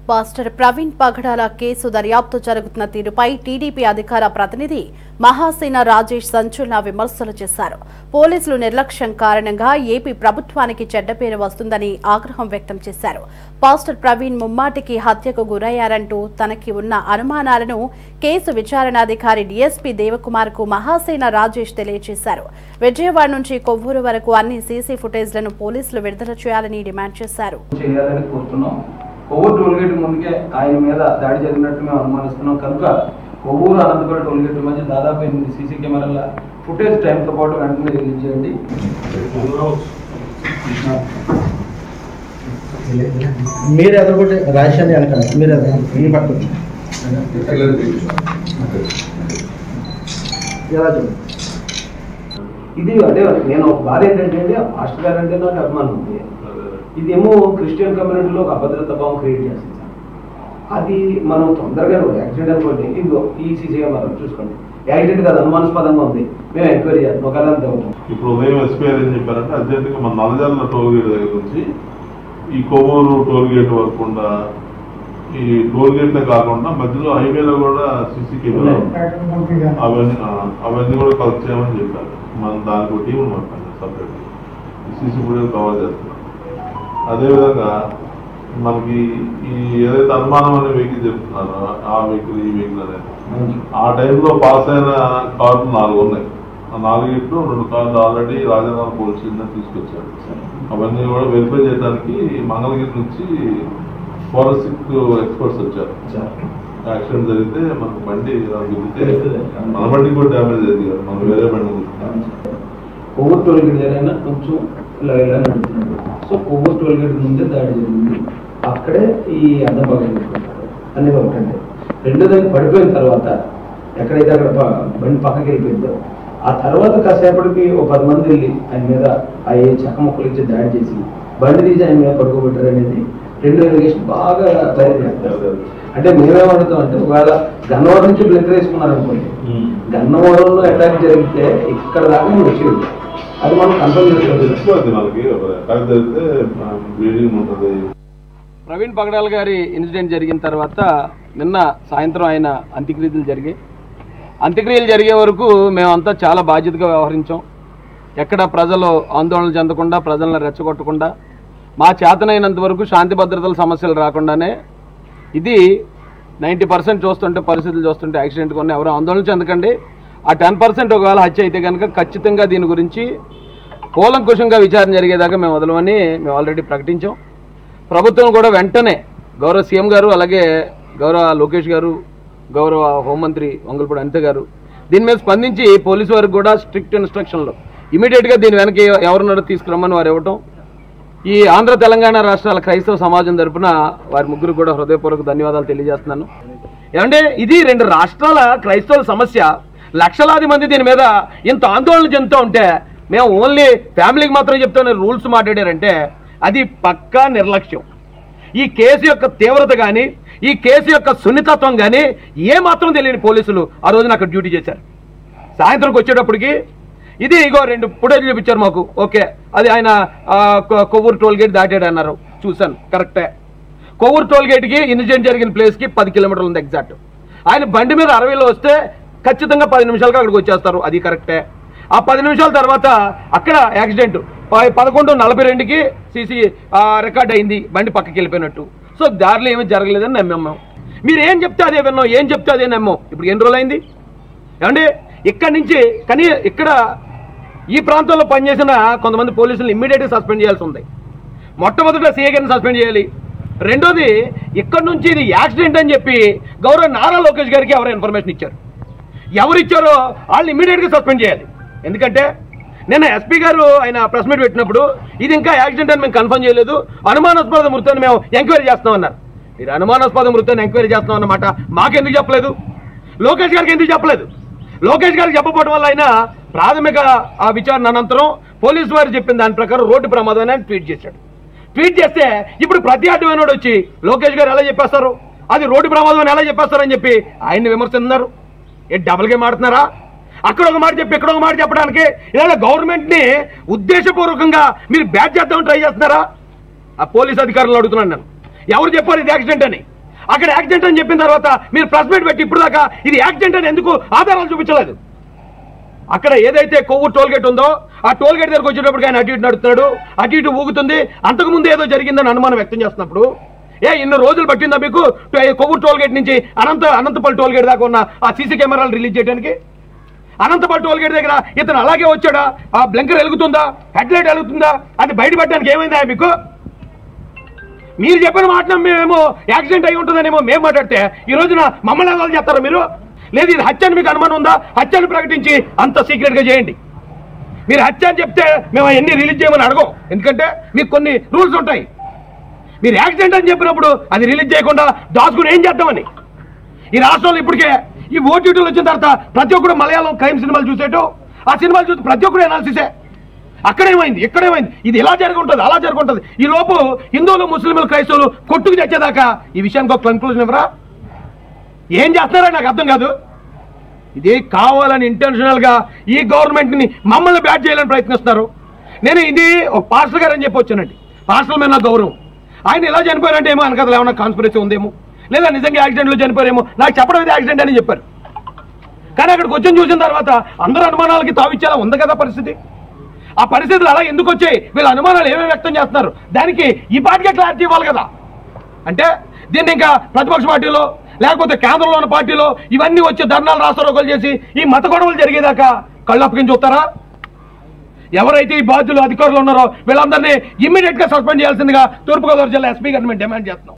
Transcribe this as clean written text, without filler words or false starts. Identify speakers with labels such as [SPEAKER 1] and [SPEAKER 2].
[SPEAKER 1] Pastor Praveen పగడాల case దర్యాప్తు జరుగుతున్న తీరుపై టీడీపీ అధికార ప్రతినిధి మహాసేన రాజేష్ సంచలన విమర్శలు చేశారు. పోలీసులు నిర్లక్ష్యం కారణంగా ఏపీ ప్రభుత్వానికి చెడ్డ పేరు వస్తుందని ఆగ్రహం వ్యక్తం చేశారు. పాస్టర్ ప్రవీణ్ ముమ్మాటికి హత్యకు గురయ్యారంటూ తనకి ఉన్న అనుమానాలను కేసు విచారణాధికారి డీఎస్పీ దేవకుమార్ కు మహాసేన రాజేష్ తెలియజేశారు. విజయవాడ నుంచి కొవ్వూరు వరకు అన్ని సీసీ ఫుటేజ్లను పోలీసులు విడుదల చేయాలని డిమాండ్ చేశారు.
[SPEAKER 2] కొవ్వూరు టోల్గేట్ ముందుకే ఆయన మీద దాడి జరిగినట్టు మేము అనుమానిస్తున్నాం కనుక కొవ్వూరు అనంతపురం టోల్గేట్ మధ్య దాదాపు 8 సీసీ కెమెరాల ఫుటేజ్ టైంతో పాటు వెంటనే రిలీజ్ చేయండి.
[SPEAKER 3] మీరు ఎదురుకుంటే రాజశాని వెనకాల మీరు పట్టుకోండి. ఎలా చూడండి,
[SPEAKER 2] ఇది అంటే నేను బాధ ఏంటంటే మాస్టర్ గారు అంటే నాకు అభిమానం ఉంది. ఇదేమో క్రిస్టియన్ కమ్యూనిటీలో ఒక అభద్రత భావం క్రియేట్ చేస్తుంది. అది మనం తొందరగా యాక్సిడెంట్ అనుకోండి, ఇదిగో ఈ సీసీ కెమెరా చూసుకోండి, యాక్సిడెంట్ కాదు అనుమానాస్పదంగా ఉంది, మేము ఎంక్వైరీ చేస్తాం. ఒకవేళ అంతే అవుతాం.
[SPEAKER 4] ఇప్పుడు ఉదయం ఎస్పీ ఏం చెప్పారంటే అర్జెంటుగా మన నల్లజల్ల టోల్గేట్ దగ్గర నుంచి ఈ కొవ్వూరు టోల్గేట్ వరకు కూడా ఈ టోల్గేట్లే కాకుండా మధ్యలో హైవేలో కూడా సీసీ కెమెరా అవన్నీ కూడా కలెక్ట్ చేయమని చెప్పారు. మనం దానికి టీం మాట్లాడాలి సపరేట్ సీసీ ఫుటేజ్ కవర్ చేస్తున్నాం. అదేవిధంగా మనకి ఈ ఏదైతే అనుమానం అనే వెహికల్ చెప్తున్నారో ఆ వెహికల్ ఈ వెహికల్ అనేది ఆ టైంలో పాస్ అయిన కార్లు 4 ఉన్నాయి. ఆ 4 2 కార్లు ఆల్రెడీ రాజధాని పోలీస్ స్టేషన్ తీసుకొచ్చారు. అవన్నీ కూడా వెరిఫై చేయడానికి మంగళగిరి నుంచి ఫోరెన్సిక్ ఎక్స్పర్ట్స్ వచ్చారు. యాక్సిడెంట్ జరిగితే మనకు బండి గుద్దితే మన బండికి కూడా డ్యామేజ్ అయింది కదా, మనం వేరే బండి
[SPEAKER 2] కొవ్వూరు టోల్గేట్ జరిగినా కొంచెం ఇలా సో కొవ్వూరు టోల్గేట్ ముందే దాడి జరిగింది. అక్కడే ఈ అర్థం బాగా అనేది ఒకటండి. రెండోదాన్ని పడిపోయిన తర్వాత ఎక్కడైతే అక్కడ బండి పక్కకి వెళ్ళిపోయిందో ఆ తర్వాత కాసేపటికి ఒక 10 మంది వెళ్ళి ఆయన మీద ఆ చెక్క ముక్కలు ఇచ్చి దాడి చేసి బండి తీసి ఆయన మీద పడుకోబెట్టారు అనేది రెండో ఎలిగేషన్ బాగా తయారు చేస్తారు. అంటే మేమేమడుగుతాం అంటే ఒకవేళ గన్నవరం నుంచి బ్లడ్ వేసుకున్నారనుకోండి, గన్నవరంలో అటాక్ జరిగితే ఇక్కడ దాకా వచ్చేది, అది మనం కన్ఫర్మ్ చేసుకోవాలి.
[SPEAKER 5] ప్రవీణ్ పగడాల గారి ఇన్సిడెంట్ జరిగిన తర్వాత నిన్న సాయంత్రం ఆయన అంత్యక్రియలు జరిగాయి. అంత్యక్రియలు జరిగే వరకు మేమంతా చాలా బాధ్యతగా వ్యవహరించాం. ఎక్కడ ప్రజలు ఆందోళన చెందకుండా, ప్రజలను రెచ్చగొట్టకుండా, మా చేతనైనంత వరకు శాంతి భద్రతల సమస్యలు రాకుండానే ఇది 90% చూస్తుంటే పరిస్థితులు చూస్తుంటే యాక్సిడెంట్ కొన్ని ఎవరు ఆందోళన చెందకండి. ఆ 10% ఒకవేళ హత్య అయితే కనుక ఖచ్చితంగా దీని గురించి కూలంకుషంగా విచారణ జరిగేదాకా మేము వదలమని మేము ఆల్రెడీ ప్రకటించాం. ప్రభుత్వం కూడా వెంటనే గౌరవ సీఎం గారు, అలాగే గౌరవ లోకేష్ గారు, గౌరవ హోంమంత్రి వంగలపూడి అనిత గారు దీని మీద స్పందించి పోలీసు వారికి కూడా స్ట్రిక్ట్ ఇన్స్ట్రక్షన్లు ఇమీడియట్గా దీని వెనక ఎవరున్నారో తీసుకురమ్మని వారు ఇవ్వటం. ఈ ఆంధ్ర తెలంగాణ రాష్ట్రాల క్రైస్తవ సమాజం తరపున వారి ముగ్గురు కూడా హృదయపూర్వక ధన్యవాదాలు తెలియజేస్తున్నాను. ఏమంటే ఇది 2 రాష్ట్రాల క్రైస్తవుల సమస్య, లక్షలాది మంది దీని మీద ఇంత ఆందోళన చెందుతూ ఉంటే మేము ఓన్లీ ఫ్యామిలీకి మాత్రం చెప్తానే రూల్స్ మాట్లాడారంటే అది పక్కా నిర్లక్ష్యం. ఈ కేసు యొక్క తీవ్రత కానీ, ఈ కేసు యొక్క సున్నితత్వం కానీ ఏమాత్రం తెలియని పోలీసులు ఆ రోజున అక్కడ డ్యూటీ చేశారు. సాయంత్రంకి వచ్చేటప్పటికి ఇది ఇగో 2 ఫుటేజ్ చూపించారు మాకు. ఓకే, అది ఆయన కొవ్వూరు టోల్గేట్ దాటాడు అన్నారు, చూశాను, కరెక్టే. కొవ్వూరు టోల్గేట్కి ఇన్సిడెంట్ జరిగిన ప్లేస్కి 10 కిలోమీటర్లు ఉంది ఎగ్జాక్ట్. ఆయన బండి మీద 60లో వస్తే ఖచ్చితంగా 10 నిమిషాలుగా అక్కడికి వచ్చేస్తారు, అది కరెక్టే. ఆ 10 నిమిషాల తర్వాత అక్కడ యాక్సిడెంట్ 11:42కి సీసీ రికార్డ్ అయింది, బండి పక్కకి వెళ్ళిపోయినట్టు. సో దారిలో ఏమీ జరగలేదని నమ్మాం. మీరు ఏం చెప్తే అదే విన్నాం, ఏం చెప్తే అదే నమ్మాం. ఇప్పుడు ఎన్ని రోజులు అయింది ఏమంటే ఇక్కడి నుంచి కానీ ఇక్కడ ఈ ప్రాంతంలో పనిచేసిన కొంతమంది పోలీసులను ఇమ్మీడియట్గా సస్పెండ్ చేయాల్సి ఉంది. మొట్టమొదట సీఏ గారిని సస్పెండ్ చేయాలి. రెండోది ఇక్కడ నుంచి ఇది యాక్సిడెంట్ అని చెప్పి గౌరవ నారా లోకేష్ గారికి ఎవరు ఇన్ఫర్మేషన్ ఇచ్చారు, ఎవరు ఇచ్చారో వాళ్ళని ఇమ్మీడియట్గా సస్పెండ్ చేయాలి. ఎందుకంటే నిన్న ఎస్పీ గారు ఆయన ప్రెస్ మీట్ పెట్టినప్పుడు ఇది ఇంకా యాక్సిడెంట్ అని మేము కన్ఫర్మ్ చేయలేదు, అనుమానాస్పద మృతాన్ని మేము ఎంక్వైరీ చేస్తామన్నారు. మీరు అనుమానాస్పద మృతాన్ని ఎంక్వైరీ చేస్తాం అన్నమాట మాకెందుకు చెప్పలేదు, లోకేష్ గారికి ఎందుకు చెప్పలేదు? లోకేష్ గారికి చెప్పకపోవడం వల్ల ఆయన ప్రాథమిక విచారణ అనంతరం పోలీసు వారు చెప్పిన దాని ప్రకారం రోడ్డు ప్రమాదం అని ట్వీట్ చేశాడు. ట్వీట్ చేస్తే ఇప్పుడు ప్రతి అడ్డమైనోడు వచ్చి లోకేష్ గారు ఎలా చెప్పేస్తారు, అది రోడ్డు ప్రమాదం అని ఎలా చెప్పేస్తారని చెప్పి ఆయన్ని విమర్శిస్తున్నారు. డబుల్ గేమ్ ఆడుతున్నారా? అక్కడ ఒక మాట చెప్పి ఇక్కడ ఒక మాట చెప్పడానికి ఇలా గవర్నమెంట్ని ఉద్దేశపూర్వకంగా మీరు బ్యాట్ చేద్దామని ట్రై చేస్తున్నారా? ఆ పోలీస్ అధికారులు అడుగుతున్నాను నేను, ఎవరు చెప్పారు ఇది యాక్సిడెంట్ అని? అక్కడ యాక్సిడెంట్ అని చెప్పిన తర్వాత మీరు ప్రెస్ మీట్ పెట్టి ఇప్పుడు దాకా ఇది యాక్సిడెంట్ అని ఎందుకు ఆధారాలు చూపించలేదు? అక్కడ ఏదైతే కొవ్వూరు టోల్ గేట్ ఉందో ఆ టోల్ గేట్ దగ్గరకు వచ్చేటప్పుడు ఆయన అటు ఇటు నడుస్తున్నాడు, అటు ఇటు ఊగుతుంది. అంతకుముందు ఏదో జరిగిందని అనుమానం వ్యక్తం చేస్తున్నప్పుడు ఇన్ని రోజులు పట్టిందా మీకు కొవ్వూరు టోల్ గేట్ నుంచి అనంతపల్లి టోల్ గేట్ దాకా ఉన్న ఆ సీసీ కెమెరాలు రిలీజ్ చేయడానికి? అనంతపల్లి టోల్ గేట్ దగ్గర ఇతను అలాగే వచ్చాడా? ఆ బ్లింకర్ వెలుగుతుందా, హెడ్ లైట్ వెలుగుతుందా? అది బయటపడడానికి ఏమైందా మీకు? మీరు చెప్పిన మాట మేమేమో యాక్సిడెంట్ అయి ఉంటుందనేమో మేము మాట్లాడితే ఈ రోజున మమ్మల్ని ఎలా చేస్తారా మీరు? లేదు ఇది హత్య అని మీకు అనుమానం ఉందా? హత్యను ప్రకటించి అంత సీక్రెట్గా చేయండి. మీరు హత్య అని చెప్తే మేము ఎన్ని రిలీజ్ చేయమని అడగం, ఎందుకంటే మీకు కొన్ని రూల్స్ ఉంటాయి. మీరు యాక్సిడెంట్ అని చెప్పినప్పుడు అది రిలీజ్ చేయకుండా దాచుకుని ఏం చేద్దామని ఈ రాష్ట్రంలో ఇప్పటికే ఈ ఓటీటీలు వచ్చిన తర్వాత ప్రతి ఒక్కరు మలయాళం క్రైమ్ సినిమాలు చూసేటో ఆ సినిమాలు చూసి ప్రతి ఒక్కరు అనాలిసిసే. అక్కడేమైంది, ఇక్కడేమైంది, ఇది ఇలా జరుగుంటుంది, అలా జరుగుంటుంది. ఈ లోపు హిందువులు, ముస్లింలు, క్రైస్తవులు కొట్టుకు తెచ్చేదాకా ఈ విషయానికి ఒక కన్క్లూజన్ ఇవ్వరా? ఏం చేస్తున్నారో నాకు అర్థం కాదు. ఇది కావాలని ఇంటెన్షనల్గా ఈ గవర్నమెంట్ని మమ్మల్ని బ్యాట్ చేయాలని ప్రయత్నిస్తున్నారు. నేను ఇది ఒక పాస్టర్ గారు అని చెప్పి వచ్చానండి. పాస్టర్ మీద నాకు గౌరవం. ఆయన ఎలా చనిపోయారంటే ఏమో అనకథలు ఏమన్నా కాన్స్పిరసీ ఉందేమో, లేదా నిజంగా యాక్సిడెంట్లో చనిపోయారేమో. నాకు చెప్పడం ఇది యాక్సిడెంట్ అని చెప్పారు. కానీ అక్కడికి వచ్చి చూసిన తర్వాత అందరూ అనుమానాలకి తావిచ్చేలా ఉంది కదా పరిస్థితి. ఆ పరిస్థితులు అలా ఎందుకు వచ్చాయి, వీళ్ళ అనుమానాలు ఏమేమి వ్యక్తం చేస్తున్నారు, దానికి ఈ పార్టీకే క్లారిటీ ఇవ్వాలి కదా. అంటే దీన్ని ఇంకా ప్రతిపక్ష పార్టీలో లేకపోతే కేంద్రంలో ఉన్న పార్టీలో ఇవన్నీ వచ్చి ధర్నాలు రాస్తారోకలు చేసి ఈ మత గొడవలు జరిగేదాకా కళ్ళప్పకించి చూస్తారా? ఎవరైతే ఈ బాధ్యులు అధికారులు ఉన్నారో వీళ్ళందరినీ ఇమ్మీడియట్ గా సస్పెండ్ చేయాల్సిందిగా తూర్పుగోదావరి జిల్లా ఎస్పీ గారిని మేము డిమాండ్ చేస్తున్నాం.